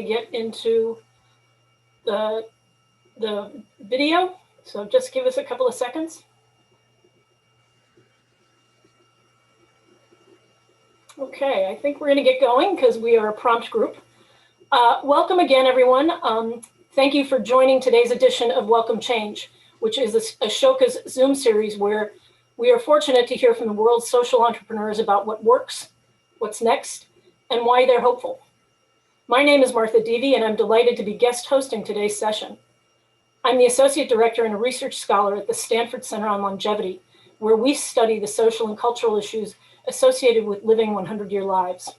get into the video. So just give us a couple of seconds. Okay, I think we're going to get going because we are a prompt group. Welcome again, everyone. Thank you for joining today's edition of Welcome Change, which is Ashoka's Zoom series where we are fortunate to hear from the world's social entrepreneurs about what works, what's next, and why they're hopeful. My name is Martha Deevy, and I'm delighted to be guest hosting today's session. I'm the Associate Director and a Research Scholar at the Stanford Center on Longevity, where we study the social and cultural issues associated with living 100-year lives.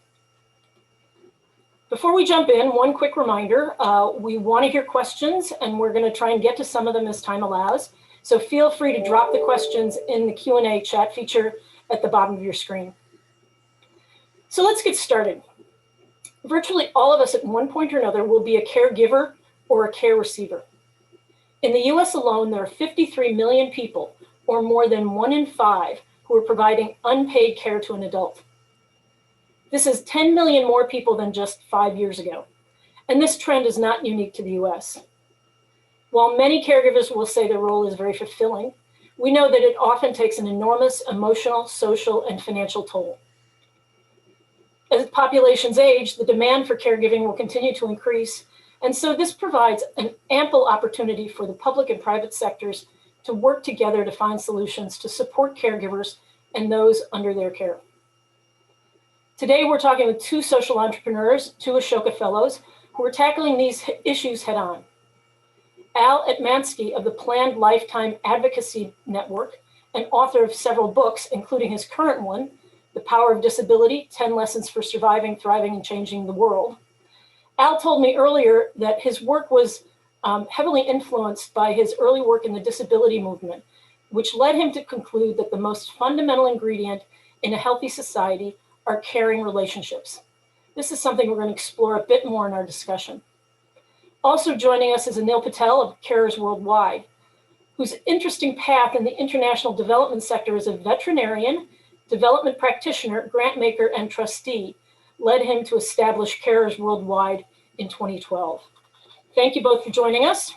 Before we jump in, one quick reminder, we want to hear questions, and we're going to try and get to some of them as time allows. So feel free to drop the questions in the Q&A chat feature at the bottom of your screen. So let's get started. Virtually all of us at one point or another will be a caregiver or a care receiver. In the US alone, there are 53 million people, or more than 1 in 5, who are providing unpaid care to an adult. This is 10 million more people than just 5 years ago. And this trend is not unique to the US. While many caregivers will say their role is very fulfilling, we know that it often takes an enormous emotional, social, and financial toll. As populations age, the demand for caregiving will continue to increase, and so this provides an ample opportunity for the public and private sectors to work together to find solutions to support caregivers and those under their care. Today, we're talking with 2 social entrepreneurs, 2 Ashoka Fellows, who are tackling these issues head on. Al Etmanski of the Planned Lifetime Advocacy Network, and author of several books, including his current one, The Power of Disability, 10 Lessons for Surviving, Thriving, and Changing the World. Al told me earlier that his work was heavily influenced by his early work in the disability movement, which led him to conclude that the most fundamental ingredient in a healthy society are caring relationships. This is something we're going to explore a bit more in our discussion. Also joining us is Anil Patil of Carers Worldwide, whose interesting path in the international development sector as a veterinarian, development practitioner, grant maker, and trustee led him to establish Carers Worldwide in 2012. Thank you both for joining us.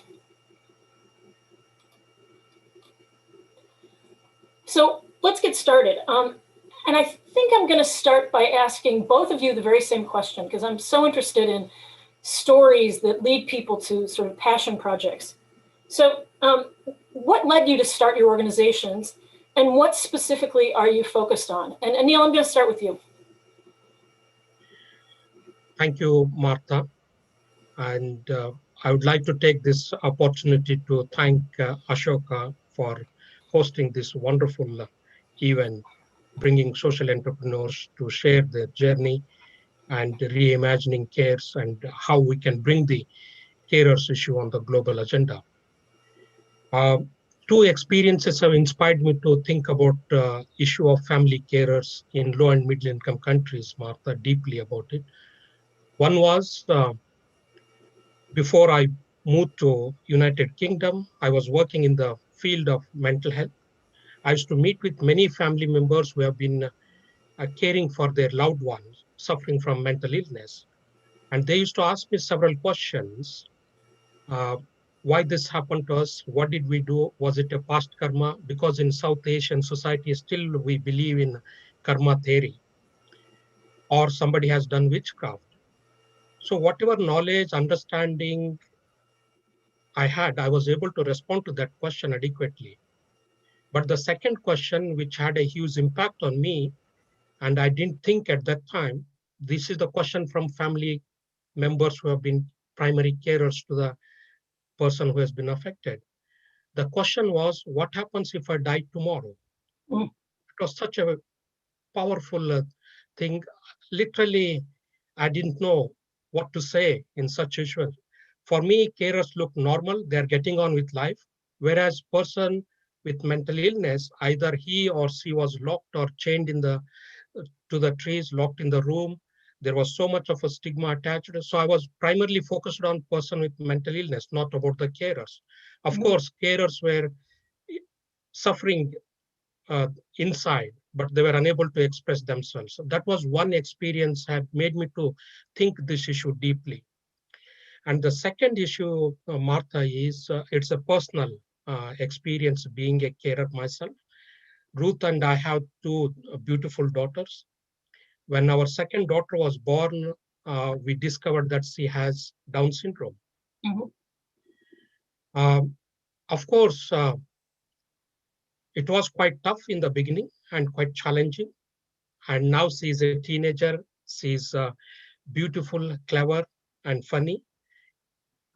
So let's get started. And I think I'm going to start by asking both of you the very same question, because I'm so interested in stories that lead people to sort of passion projects. So what led you to start your organizations, and what specifically are you focused on? And Anil, I'm going to start with you. Thank you, Martha. And I would like to take this opportunity to thank Ashoka for hosting this wonderful event, bringing social entrepreneurs to share their journey and reimagining cares and how we can bring the carers issue on the global agenda. 2 experiences have inspired me to think about issue of family carers in low and middle income countries, Martha, deeply about it. One was before I moved to United Kingdom, I was working in the field of mental health. I used to meet with many family members who have been caring for their loved ones suffering from mental illness. And they used to ask me several questions. Why this happened to us? What did we do? Was it a past karma? Because in South Asian society, still we believe in karma theory, or somebody has done witchcraft. So whatever knowledge, understanding I had, I was able to respond to that question adequately. But the second question, which had a huge impact on me, and I didn't think at that time, this is the question from family members who have been primary carers to the person who has been affected. The question was, what happens if I die tomorrow? It was such a powerful thing. Literally, I didn't know what to say in such issues. For me, carers look normal. They're getting on with life. Whereas person with mental illness, either he or she was locked or chained to the trees, locked in the room. There was so much of a stigma attached. So I was primarily focused on person with mental illness, not about the carers. Of course, carers were suffering inside, but they were unable to express themselves. So that was one experience that made me to think this issue deeply. And the second issue, Martha, is it's a personal experience being a carer myself. Ruth and I have two beautiful daughters. When our second daughter was born, we discovered that she has Down syndrome. Mhm. Of course, it was quite tough in the beginning and quite challenging. And now she's a teenager. She's beautiful, clever, and funny.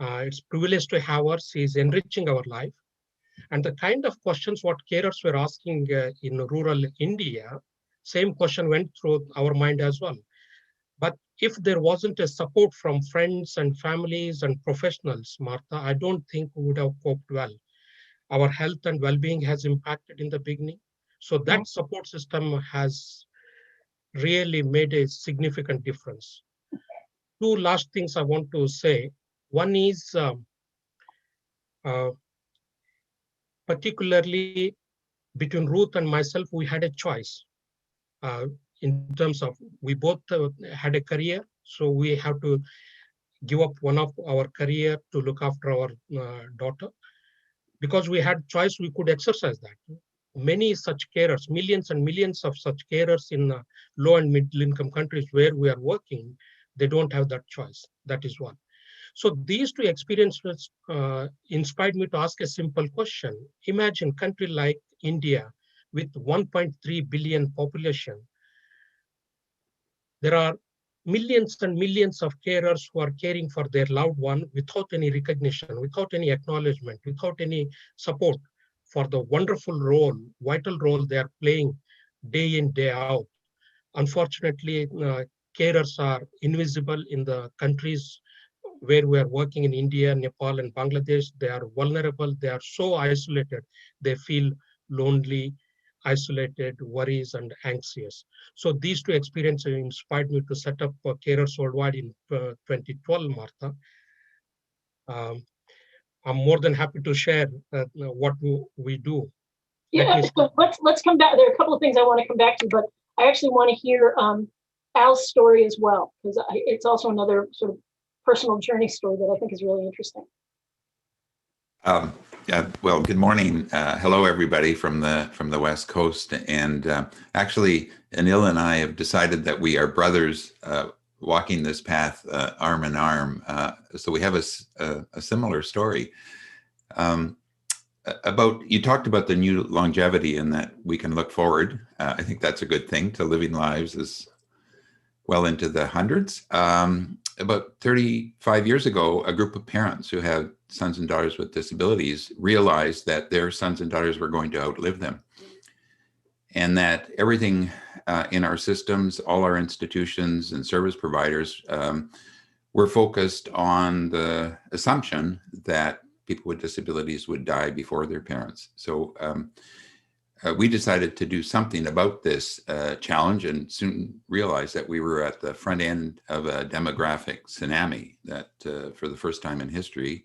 It's a privilege to have her. She's enriching our life. And the kind of questions what carers were asking in rural India, same question went through our mind as well. But if there wasn't a support from friends and families and professionals, Martha, I don't think we would have coped well. Our health and well-being has impacted in the beginning. So Mhm. that support system has really made a significant difference. Two last things I want to say. One is uh, particularly between Ruth and myself, we had a choice uh, in terms of we both had a career, so we have to give up one of our career to look after our daughter. Because we had choice, we could exercise that. Many such carers, millions and millions of such carers in low and middle income countries where we are working, they don't have that choice. That is one. So these two experiences inspired me to ask a simple question. Imagine a country like India with 1.3 billion population. There are millions and millions of carers who are caring for their loved one without any recognition, without any acknowledgement, without any support for the wonderful role, vital role they are playing day in, day out. Unfortunately, carers are invisible in the countries where we are working in India, Nepal, and Bangladesh. They are vulnerable. They are so isolated. They feel lonely, isolated, worries, and anxious. So these two experiences inspired me to set up Carers Worldwide in 2012, Martha. Um, I'm more than happy to share what we do. Let Yeah, me so start. let's come back. There are a couple of things I want to come back to, but I actually want to hear Al's story as well, because it's also another sort of personal journey story that I think is really interesting. Um, well, good morning. Hello, everybody from the West Coast. And actually, Anil and I have decided that we are brothers walking this path arm in arm. So we have a similar story. You talked about the new longevity and that we can look forward. I think that's a good thing to living lives as well into the hundreds. About 35 years ago, a group of parents who had sons and daughters with disabilities realized that their sons and daughters were going to outlive them. And that everything in our systems, all our institutions and service providers were focused on the assumption that people with disabilities would die before their parents. So we decided to do something about this challenge and soon realized that we were at the front end of a demographic tsunami that for the first time in history,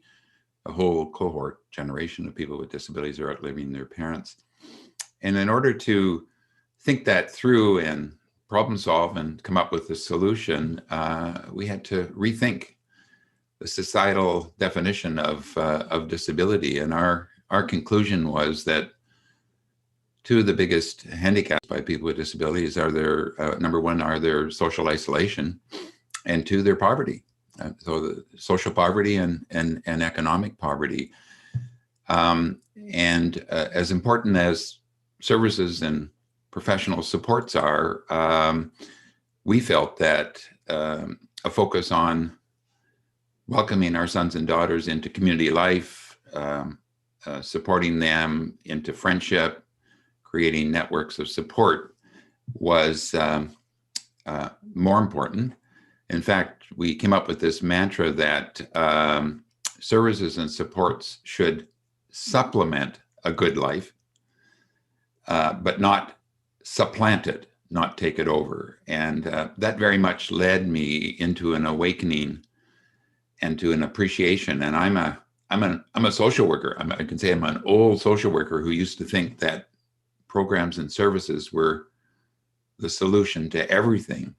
a whole cohort generation of people with disabilities are outliving their parents. And in order to think that through and problem solve and come up with a solution, we had to rethink the societal definition of disability. And our conclusion was that two of the biggest handicaps by people with disabilities are their, number one, are their social isolation, and two, their poverty. So the social poverty and economic poverty. And as important as services and professional supports are, we felt that a focus on welcoming our sons and daughters into community life, supporting them into friendship, creating networks of support was more important. In fact, we came up with this mantra that services and supports should supplement a good life, but not supplant it, not take it over. And that very much led me into an awakening and to an appreciation. And I'm a social worker. I can say I'm an old social worker who used to think that programs and services were the solution to everything.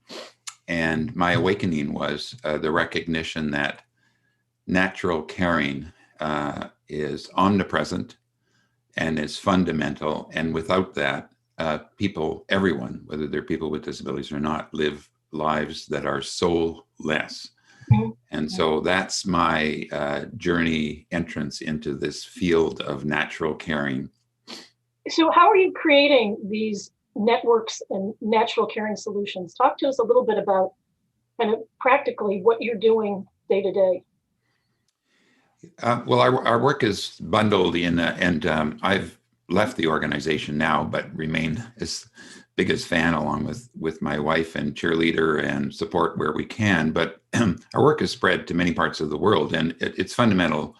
And my awakening was the recognition that natural caring is omnipresent and is fundamental. And without that, people, everyone, whether they're people with disabilities or not, live lives that are soulless. And so that's my journey entrance into this field of natural caring. So how are you creating these networks and natural caring solutions? Talk to us a little bit about kind of practically what you're doing day to day. Well, our work is bundled in, and I've left the organization now, but remain as biggest fan along with my wife and cheerleader and support where we can. But our work is spread to many parts of the world, and its fundamental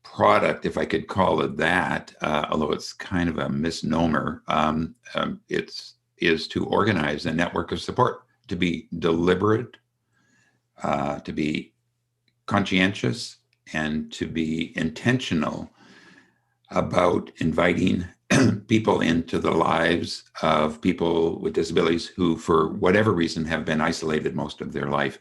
product, if I could call it that, although it's kind of a misnomer, is to organize a network of support, to be deliberate, to be conscientious, and to be intentional about inviting people into the lives of people with disabilities who, for whatever reason, have been isolated most of their life.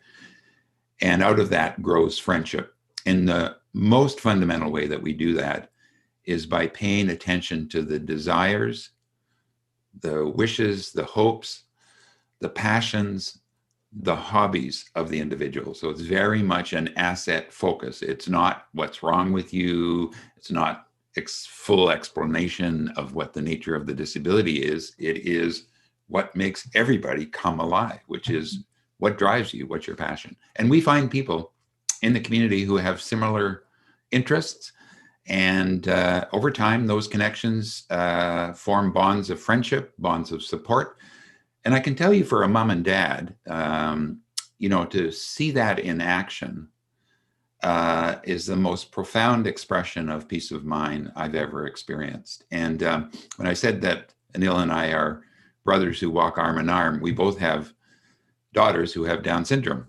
And out of that grows friendship. And the most fundamental way that we do that is by paying attention to the desires, the wishes, the hopes, the passions, the hobbies of the individual. So it's very much an asset focus. It's not what's wrong with you. It's not full explanation of what the nature of the disability is. It is what makes everybody come alive, which is what drives you, what's your passion. And we find people in the community who have similar interests. And over time, those connections form bonds of friendship, bonds of support. And I can tell you, for a mom and dad, to see that in action is the most profound expression of peace of mind I've ever experienced. And when I said that Anil and I are brothers who walk arm in arm, we both have daughters who have Down syndrome.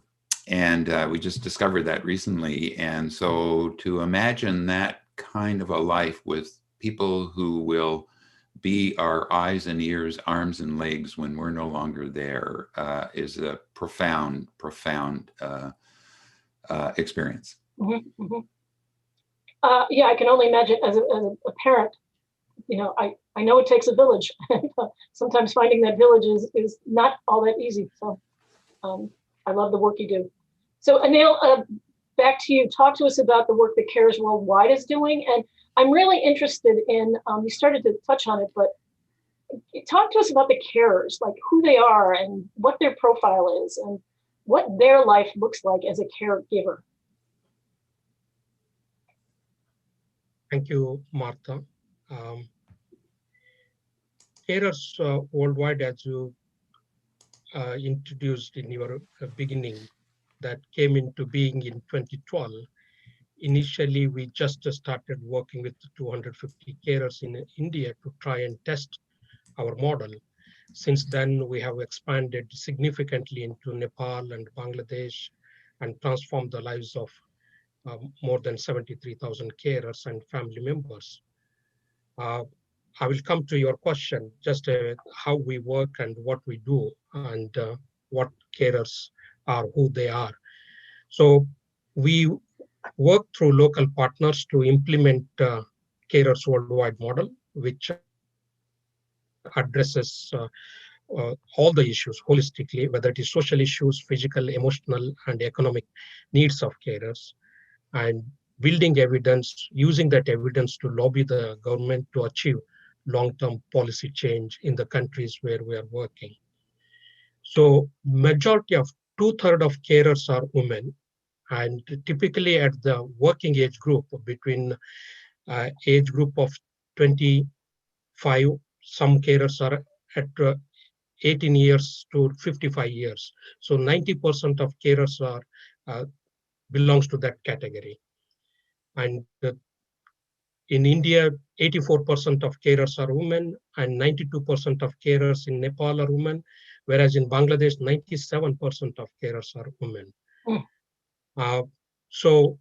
And we just discovered that recently. And so to imagine that kind of a life with people who will be our eyes and ears, arms and legs when we're no longer there is a profound experience. Mm-hmm, mm-hmm. Yeah, I can only imagine as a parent, I know it takes a village. Sometimes finding that village is not all that easy. So I love the work you do. So Anil, back to you. Talk to us about the work that Cares Worldwide is doing. And I'm really interested in, you started to touch on it, but talk to us about the carers, like who they are and what their profile is and what their life looks like as a caregiver. Thank you, Martha. Carers Worldwide, as you introduced in your beginning, that came into being in 2012. Initially, we just started working with 250 carers in India to try and test our model. Since then, we have expanded significantly into Nepal and Bangladesh and transformed the lives of more than 73,000 carers and family members. I will come to your question, just how we work and what we do and what carers are, who they are. So we work through local partners to implement Carers Worldwide model, which addresses all the issues holistically, whether it is social issues, physical, emotional, and economic needs of carers, and building evidence, using that evidence to lobby the government to achieve long-term policy change in the countries where we are working. So majority of 2/3 of carers are women, and typically at the working age group between age group of 25, some carers are at 18 years to 55 years. So 90% of carers are belongs to that category. And in India, 84% of carers are women and 92% of carers in Nepal are women, whereas in Bangladesh, 97% of carers are women. So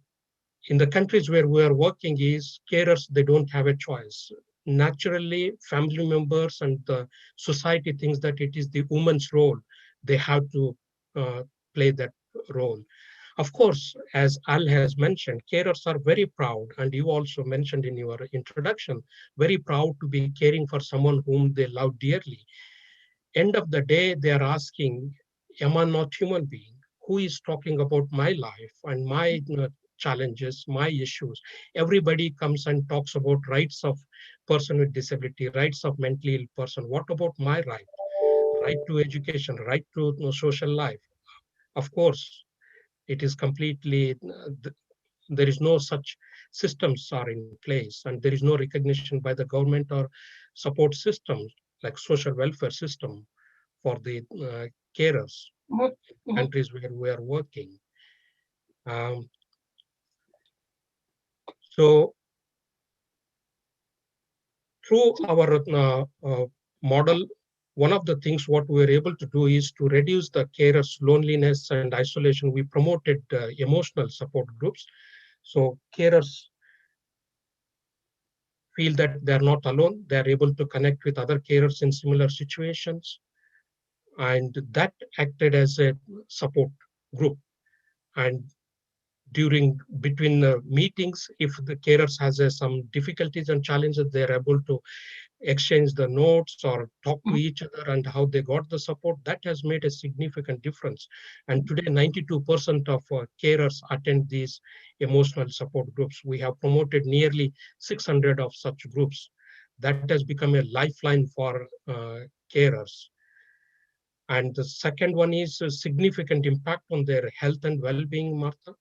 in the countries where we are working is carers, they don't have a choice. Naturally, family members and the society thinks that it is the woman's role. They have to play that role. Of course, as Al has mentioned, carers are very proud, and you also mentioned in your introduction, very proud to be caring for someone whom they love dearly. End of the day, they are asking, am I not human being? Who is talking about my life and my challenges, my issues? Everybody comes and talks about rights of person with disability, rights of mentally ill person. What about my right? Right to education, right to social life. Of course, it is completely, there is no such systems are in place, and there is no recognition by the government or support systems like social welfare system for the carers, Mhm, mhm. countries where we are working. Um, so through our model, one of the things what we were able to do is to reduce the carers' loneliness and isolation. We promoted emotional support groups. So carers feel that they're not alone. They're able to connect with other carers in similar situations. And that acted as a support group. And during between meetings, if the carers has some difficulties and challenges, they're able to exchange the notes or talk to each other and how they got the support. That has made a significant difference. And today, 92% of carers attend these emotional support groups. We have promoted nearly 600 of such groups. That has become a lifeline for carers. And the second one is a significant impact on their health and well-being, Martha.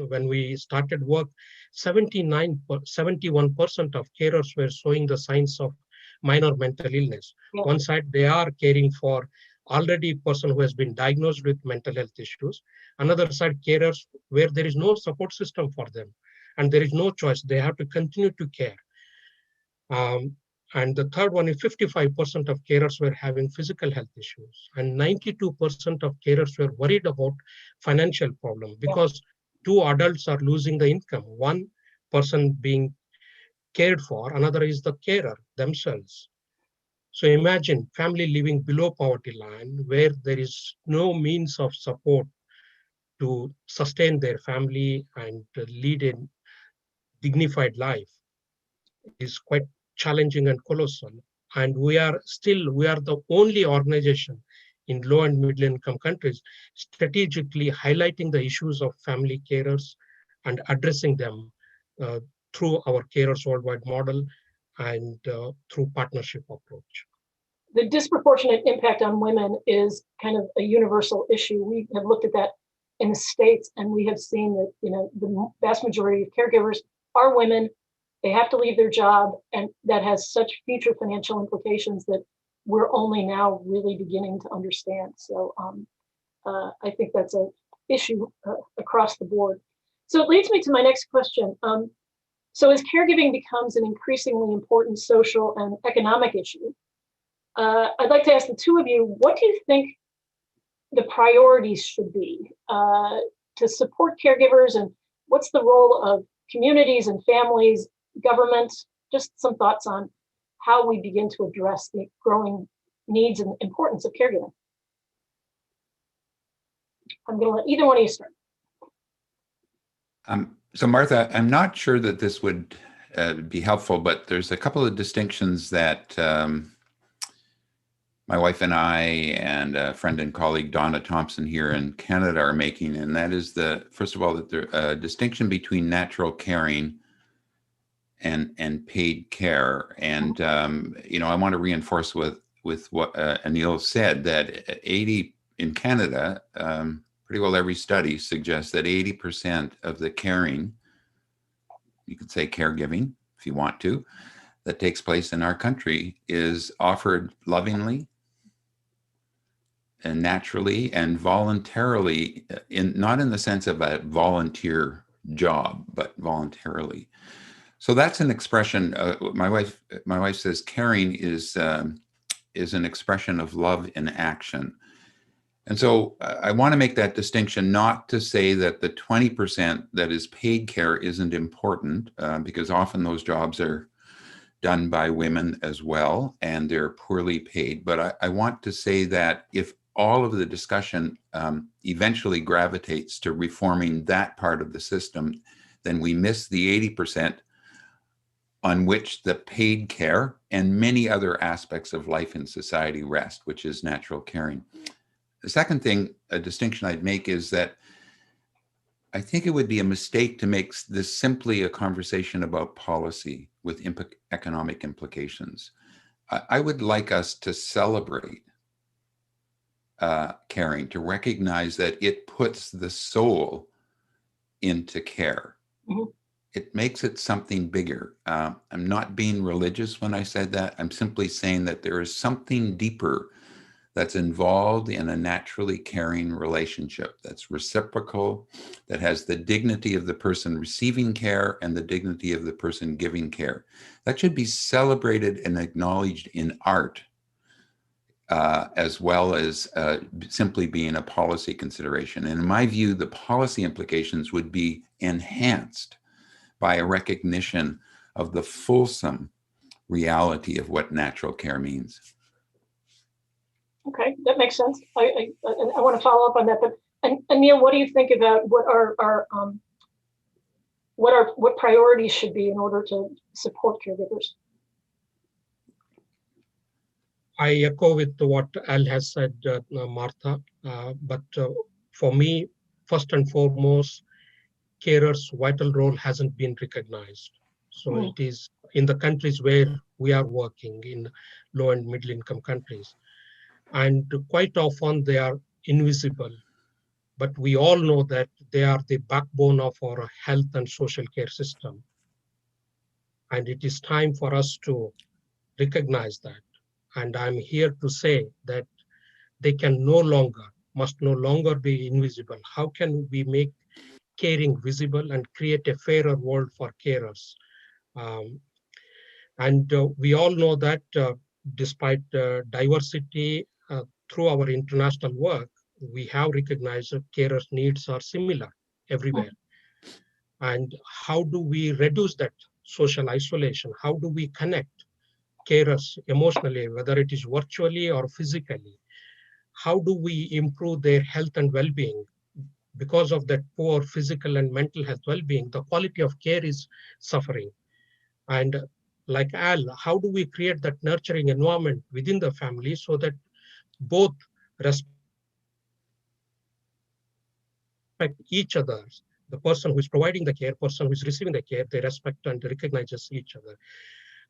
When we started work, 71% of carers were showing the signs of minor mental illness. Yeah. One side, they are caring for already person who has been diagnosed with mental health issues. Another side, carers where there is no support system for them and there is no choice. They have to continue to care. And the third one is 55% of carers were having physical health issues, and 92% of carers were worried about financial problem because two adults are losing the income. One person being cared for, another is the carer themselves. So imagine family living below poverty line where there is no means of support to sustain their family and lead a dignified life is quite challenging and colossal. And we are the only organization in low and middle income countries strategically highlighting the issues of family carers and addressing them uh, through our Carers Worldwide model and through partnership approach. The disproportionate impact on women is kind of a universal issue. We have looked at that in the States, and we have seen that, the vast majority of caregivers are women. They have to leave their job, and that has such future financial implications that we're only now really beginning to understand. So I think that's an issue across the board. So it leads me to my next question. So as caregiving becomes an increasingly important social and economic issue, I'd like to ask the two of you, what do you think the priorities should be to support caregivers, and what's the role of communities and families, government? Just some thoughts on how we begin to address the growing needs and importance of caregiving. I'm going to let either one of you start. So Martha, I'm not sure that this would be helpful, but there's a couple of distinctions that my wife and I and a friend and colleague, Donna Thompson here in Canada, are making. And that is first of all, that there's a distinction between natural caring and paid care. And, I want to reinforce with what Anil said, that 80 in Canada, pretty well every study suggests that 80% of the caring, you could say caregiving if you want to, that takes place in our country is offered lovingly and naturally and voluntarily, not in the sense of a volunteer job, but voluntarily. So that's an expression. My wife says caring is an expression of love in action. And so I want to make that distinction, not to say that the 20% that is paid care isn't important, because often those jobs are done by women as well, and they're poorly paid. But I want to say that if all of the discussion eventually gravitates to reforming that part of the system, then we miss the 80% on which the paid care and many other aspects of life in society rest, which is natural caring. The second thing, a distinction I'd make, is that I think it would be a mistake to make this simply a conversation about policy with economic implications. I would like us to celebrate caring, to recognize that it puts the soul into care. Mm-hmm. It makes it something bigger. I'm not being religious when I said that. I'm simply saying that there is something deeper that's involved in a naturally caring relationship that's reciprocal, that has the dignity of the person receiving care and the dignity of the person giving care. That should be celebrated and acknowledged in art, as well as simply being a policy consideration. And in my view, the policy implications would be enhanced by a recognition of the fulsome reality of what natural care means. Okay, that makes sense. I want to follow up on that, but Anil, what do you think about what priorities should be in order to support caregivers? I echo with what Al has said, Martha, but for me, first and foremost, carers' vital role hasn't been recognized. So it is in the countries where we are working, in low and middle income countries. And quite often they are invisible, but we all know that they are the backbone of our health and social care system. And it is time for us to recognize that. And I'm here to say that they must no longer be invisible. How can we make caring visible and create a fairer world for carers? And we all know that despite diversity through our international work, we have recognized that carers' needs are similar everywhere. And how do we reduce that social isolation? How do we connect carers emotionally, whether it is virtually or physically? How do we improve their health and well-being? Because of that poor physical and mental health well-being, the quality of care is suffering. And like Al, how do we create that nurturing environment within the family so that both respect each other, the person who is providing the care, person who is receiving the care, they respect and recognizes each other.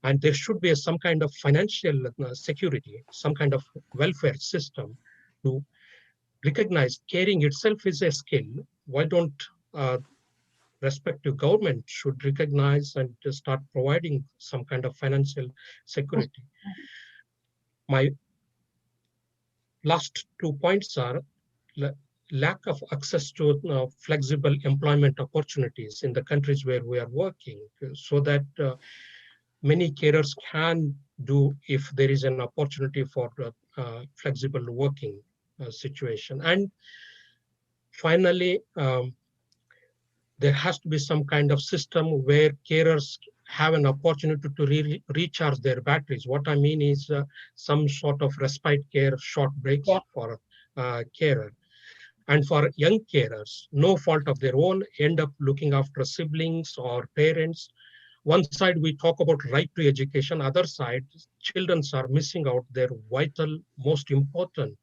And there should be some kind of financial security, some kind of welfare system to recognize caring itself is a skill. Why don't respective government should recognize and start providing some kind of financial security? My last 2 points are lack of access to flexible employment opportunities in the countries where we are working, so that many carers can do if there is an opportunity for flexible working situation. And finally, there has to be some kind of system where carers have an opportunity to recharge their batteries. What I mean is some sort of respite care, short breaks for carer. And for young carers, no fault of their own, end up looking after siblings or parents. One side we talk about right to education, other side children are missing out their vital, most important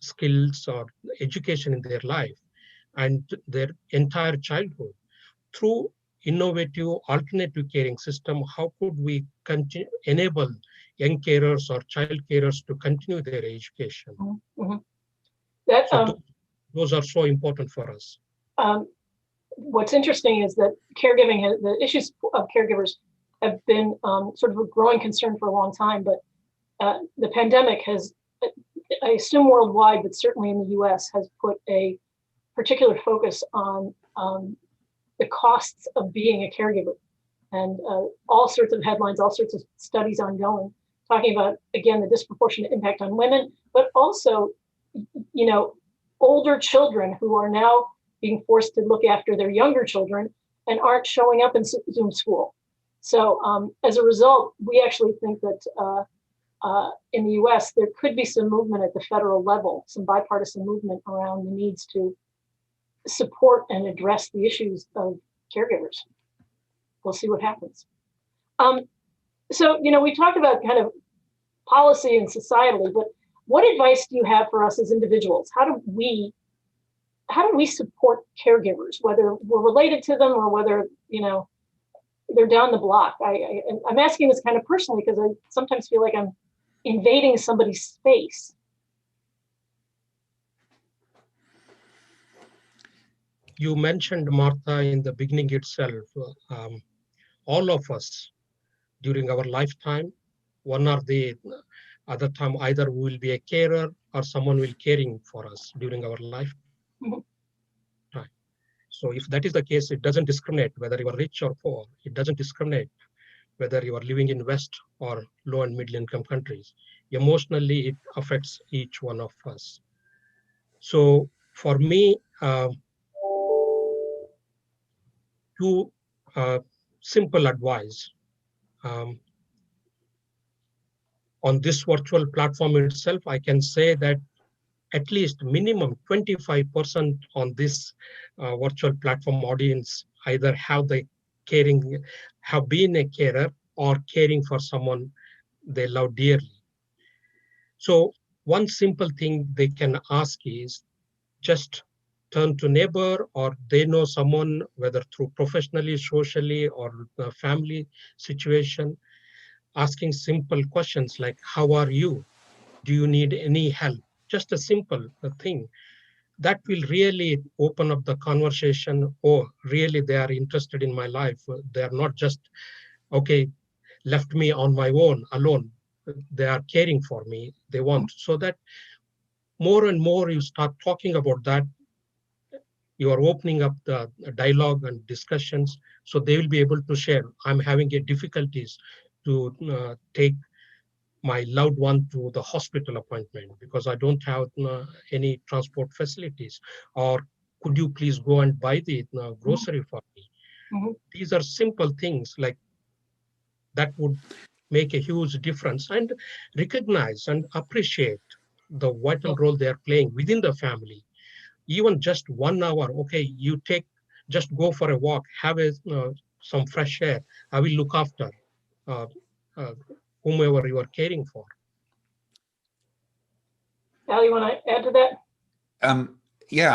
skills or education in their life and their entire childhood. Through innovative alternative caring system, how could we enable young carers or child carers to continue their education? Mm-hmm. Those are so important for us. What's interesting is that the issues of caregivers have been sort of a growing concern for a long time, but the pandemic has, I assume worldwide, but certainly in the US, has put a particular focus on the costs of being a caregiver. And all sorts of headlines, all sorts of studies ongoing, talking about, again, the disproportionate impact on women, but also, older children who are now being forced to look after their younger children and aren't showing up in Zoom school. So as a result, we actually think that in the US, there could be some movement at the federal level, some bipartisan movement around the needs to support and address the issues of caregivers. We'll see what happens. So, we talked about kind of policy and societally, but what advice do you have for us as individuals? How do we support caregivers, whether we're related to them or whether, they're down the block? I'm asking this kind of personally because I sometimes feel like I'm invading somebody's space. You mentioned, Martha, in the beginning itself, all of us during our lifetime, one or the other time, either we will be a carer or someone will caring for us during our lifetime. Mhm. So if that is the case, it doesn't discriminate whether you are rich or poor. It doesn't discriminate whether you are living in West or low and middle income countries. Emotionally, it affects each one of us. So for me, two simple advice. On this virtual platform itself, I can say that at least minimum 25% on this virtual platform audience either have been a carer or caring for someone they love dearly. So one simple thing they can ask is just turn to neighbor, or they know someone, whether through professionally, socially, or the family situation, asking simple questions like, how are you? Do you need any help? Just a simple thing. That will really open up the conversation. Oh, really, they are interested in my life. They are not just, okay, left me on my own, alone. They are caring for me. They want. So that more and more you start talking about that, you are opening up the dialogue and discussions. So they will be able to share, I'm having difficulties to take my loved one to the hospital appointment because I don't have any transport facilities. Or could you please go and buy the grocery for me? Mm-hmm. These are simple things like that would make a huge difference, and recognize and appreciate the vital role they are playing within the family. Even just 1 hour, okay, just go for a walk, have some fresh air. I will look after uh, uh, whomever you are caring for. Al, you want to add to that? Yeah,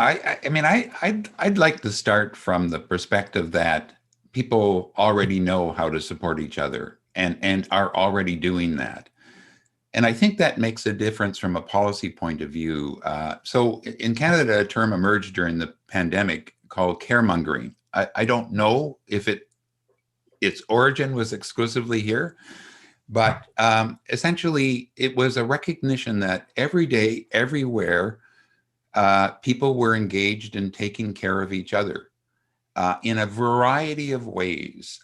I'd like to start from the perspective that people already know how to support each other and are already doing that. And I think that makes a difference from a policy point of view. So in Canada, a term emerged during the pandemic called caremongering. I don't know if its origin was exclusively here, but essentially it was a recognition that every day, everywhere, people were engaged in taking care of each other in a variety of ways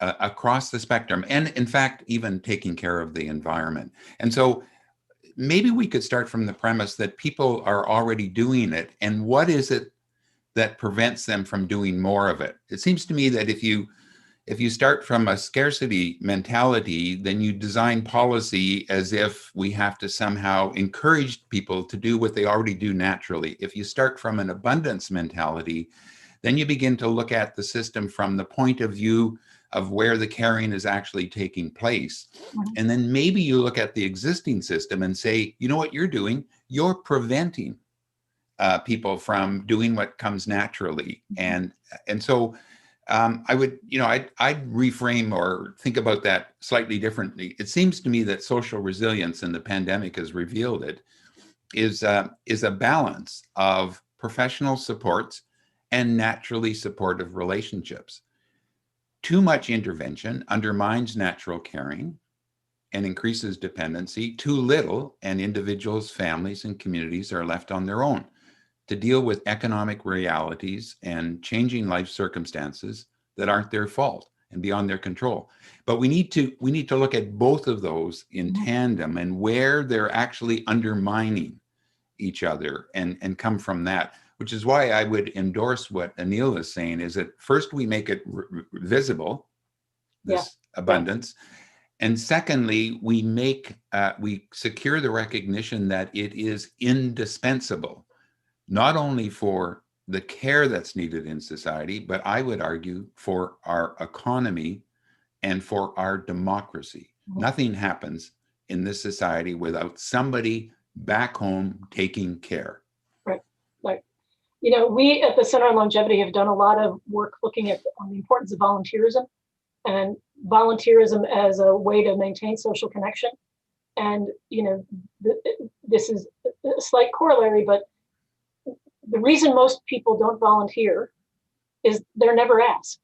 across the spectrum, and in fact, even taking care of the environment. And so maybe we could start from the premise that people are already doing it, and what is it that prevents them from doing more of it? It seems to me that if you start from a scarcity mentality, then you design policy as if we have to somehow encourage people to do what they already do naturally. If you start from an abundance mentality, then you begin to look at the system from the point of view of where the caring is actually taking place. Mm-hmm. And then maybe you look at the existing system and say, you know what you're doing? You're preventing people from doing what comes naturally. And so I would, I'd reframe or think about that slightly differently. It seems to me that social resilience, and the pandemic has revealed it, is a balance of professional supports and naturally supportive relationships. Too much intervention undermines natural caring and increases dependency. Too little, and individuals, families, and communities are left on their own to deal with economic realities and changing life circumstances that aren't their fault and beyond their control. But we need to look at both of those in tandem, and where they're actually undermining each other, and come from that, which is why I would endorse what Anil is saying, is that first we make it visible, this abundance, And secondly, we secure the recognition that it is indispensable, not only for the care that's needed in society, but I would argue for our economy and for our democracy. Nothing happens in this society without somebody back home taking care. Right, right. You know, we at the Center on Longevity have done a lot of work looking at the importance of volunteerism and volunteerism as a way to maintain social connection. And, you know, this is a slight corollary, but the reason most people don't volunteer is they're never asked.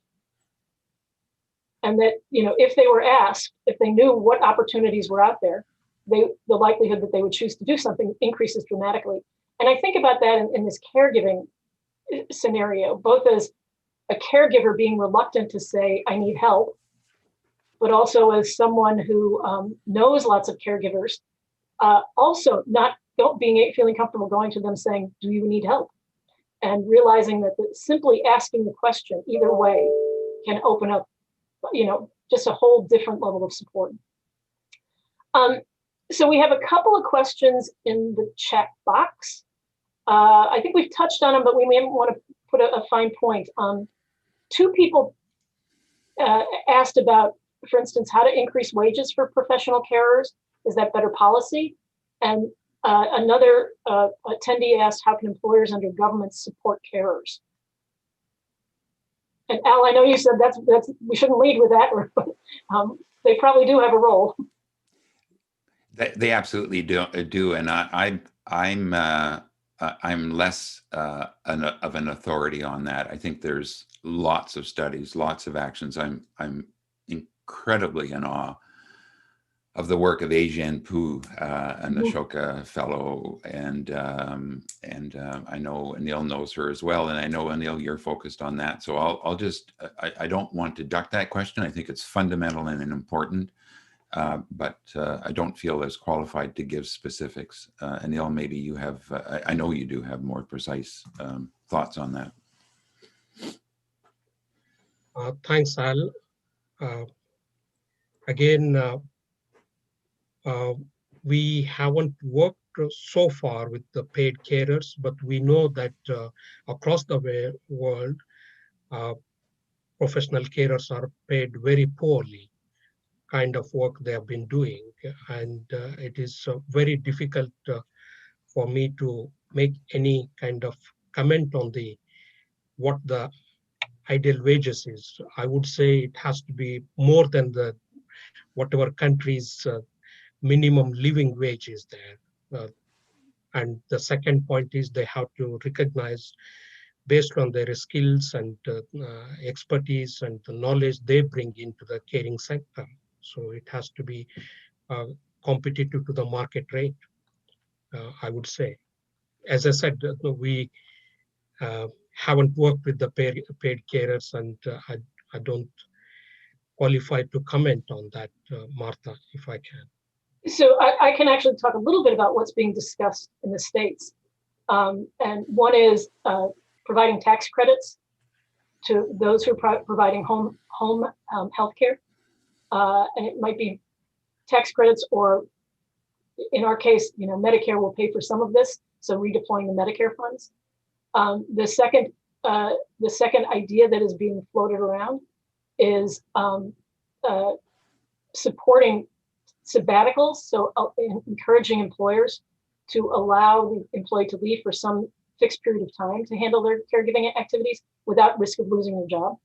And that, you know, if they were asked, if they knew what opportunities were out there, the likelihood that they would choose to do something increases dramatically. And I think about that in this caregiving scenario, both as a caregiver being reluctant to say, I need help, but also as someone who knows lots of caregivers, also feeling comfortable going to them saying, do you need help? And realizing that simply asking the question either way can open up, you know, just a whole different level of support. So we have a couple of questions in the chat box. I think we've touched on them, but we may want to put a fine point. Two people asked about, for instance, how to increase wages for professional carers. Is that better policy? And another attendee asked, how can employers under government support carers? And Al, I know you said that's we shouldn't lead with that, but they probably do have a role. They absolutely do, and I'm less of an authority on that. I think there's lots of studies, lots of actions. I'm incredibly in awe of the work of Asian Pu, an Ashoka Fellow, and I know Anil knows her as well, and I know Anil, you're focused on that. So I'll just I don't want to duck that question. I think it's fundamental and important. But I don't feel as qualified to give specifics. Anil, maybe you have, I know you do have more precise thoughts on that. Thanks, Al. Again, we haven't worked so far with the paid carers, but we know that across the world, professional carers are paid very poorly. Kind of work they have been doing, and it is very difficult for me to make any kind of comment on what the ideal wages is. I would say it has to be more than whatever country's minimum living wage is there. And the second point is they have to recognize, based on their skills and expertise and the knowledge they bring into the caring sector. So it has to be competitive to the market rate, I would say. As I said, we haven't worked with the paid carers, and I don't qualify to comment on that, Martha, if I can. So I can actually talk a little bit about what's being discussed in the States. And one is providing tax credits to those who are providing home health care. And it might be tax credits, or in our case, you know, Medicare will pay for some of this, so redeploying the Medicare funds. The second idea that is being floated around is supporting sabbaticals, so encouraging employers to allow the employee to leave for some fixed period of time to handle their caregiving activities without risk of losing their job.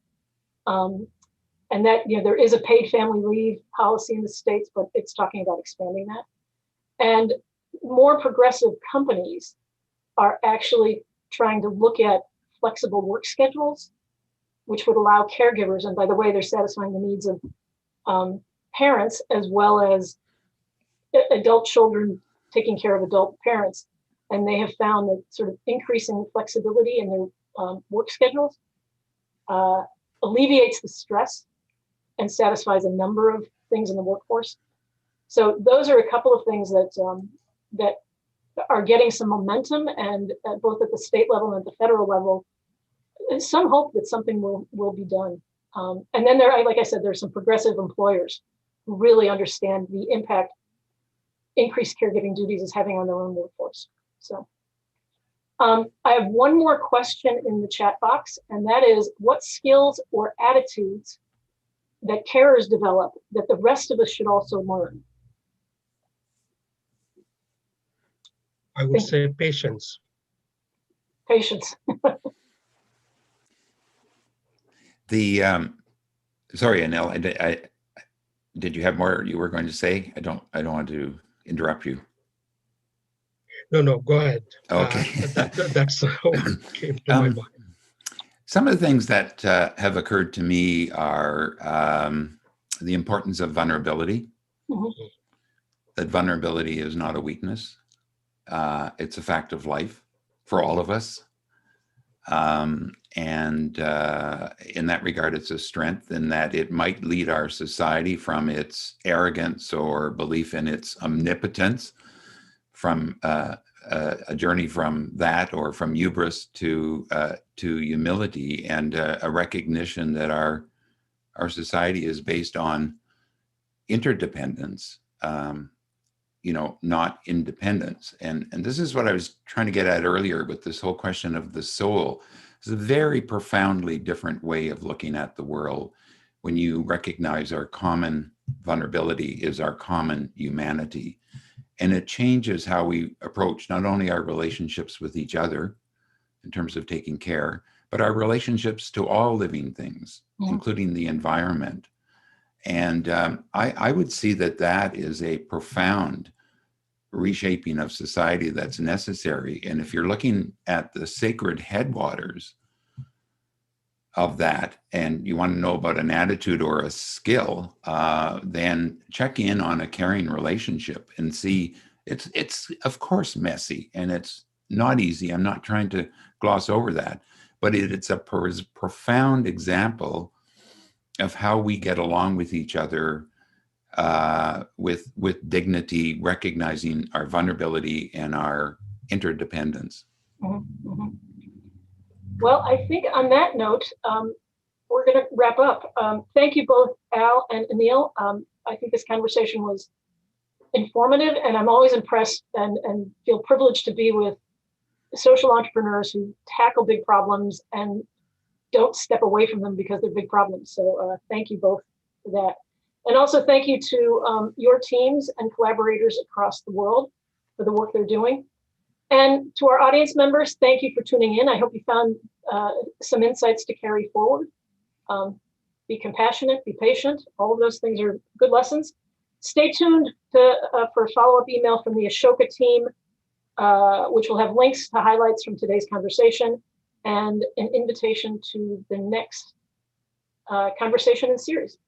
And that, you know, there is a paid family leave policy in the States, but it's talking about expanding that. And more progressive companies are actually trying to look at flexible work schedules, which would allow caregivers, and by the way, they're satisfying the needs of parents as well as adult children taking care of adult parents. And they have found that sort of increasing flexibility in their work schedules alleviates the stress and satisfies a number of things in the workforce. So those are a couple of things that that are getting some momentum, and both at the state level and at the federal level, some hope that something will be done. And then there, like I said, there's some progressive employers who really understand the impact increased caregiving duties is having on their own workforce. So I have one more question in the chat box, and that is, what skills or attitudes that carers develop that the rest of us should also learn? I would say patience. Patience. Sorry, Anil, did you have more you were going to say? I don't want to interrupt you. No, go ahead. Okay. That's what came to my mind. Some of the things that have occurred to me are the importance of vulnerability. Mm-hmm. That vulnerability is not a weakness. It's a fact of life for all of us. And in that regard, it's a strength in that it might lead our society from its arrogance or belief in its omnipotence, from a journey from that or from hubris to humility and a recognition that our society is based on interdependence, not independence. And this is what I was trying to get at earlier with this whole question of the soul. It's a very profoundly different way of looking at the world when you recognize our common vulnerability is our common humanity. And it changes how we approach not only our relationships with each other in terms of taking care, but our relationships to all living things, including the environment. And I would see that is a profound reshaping of society that's necessary. And if you're looking at the sacred headwaters of that, and you want to know about an attitude or a skill, then check in on a caring relationship and see it's of course messy and it's not easy. I'm not trying to gloss over that, but it's a profound example of how we get along with each other with dignity, recognizing our vulnerability and our interdependence. Mm-hmm. Mm-hmm. Well, I think on that note, we're going to wrap up. Thank you both, Al and Anil. I think this conversation was informative, and I'm always impressed and feel privileged to be with social entrepreneurs who tackle big problems and don't step away from them because they're big problems. So thank you both for that. And also thank you to your teams and collaborators across the world for the work they're doing. And to our audience members, thank you for tuning in. I hope you found some insights to carry forward. Be compassionate, be patient. All of those things are good lessons. Stay tuned for a follow-up email from the Ashoka team, which will have links to highlights from today's conversation and an invitation to the next conversation in series.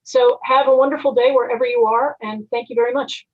So have a wonderful day wherever you are, and thank you very much.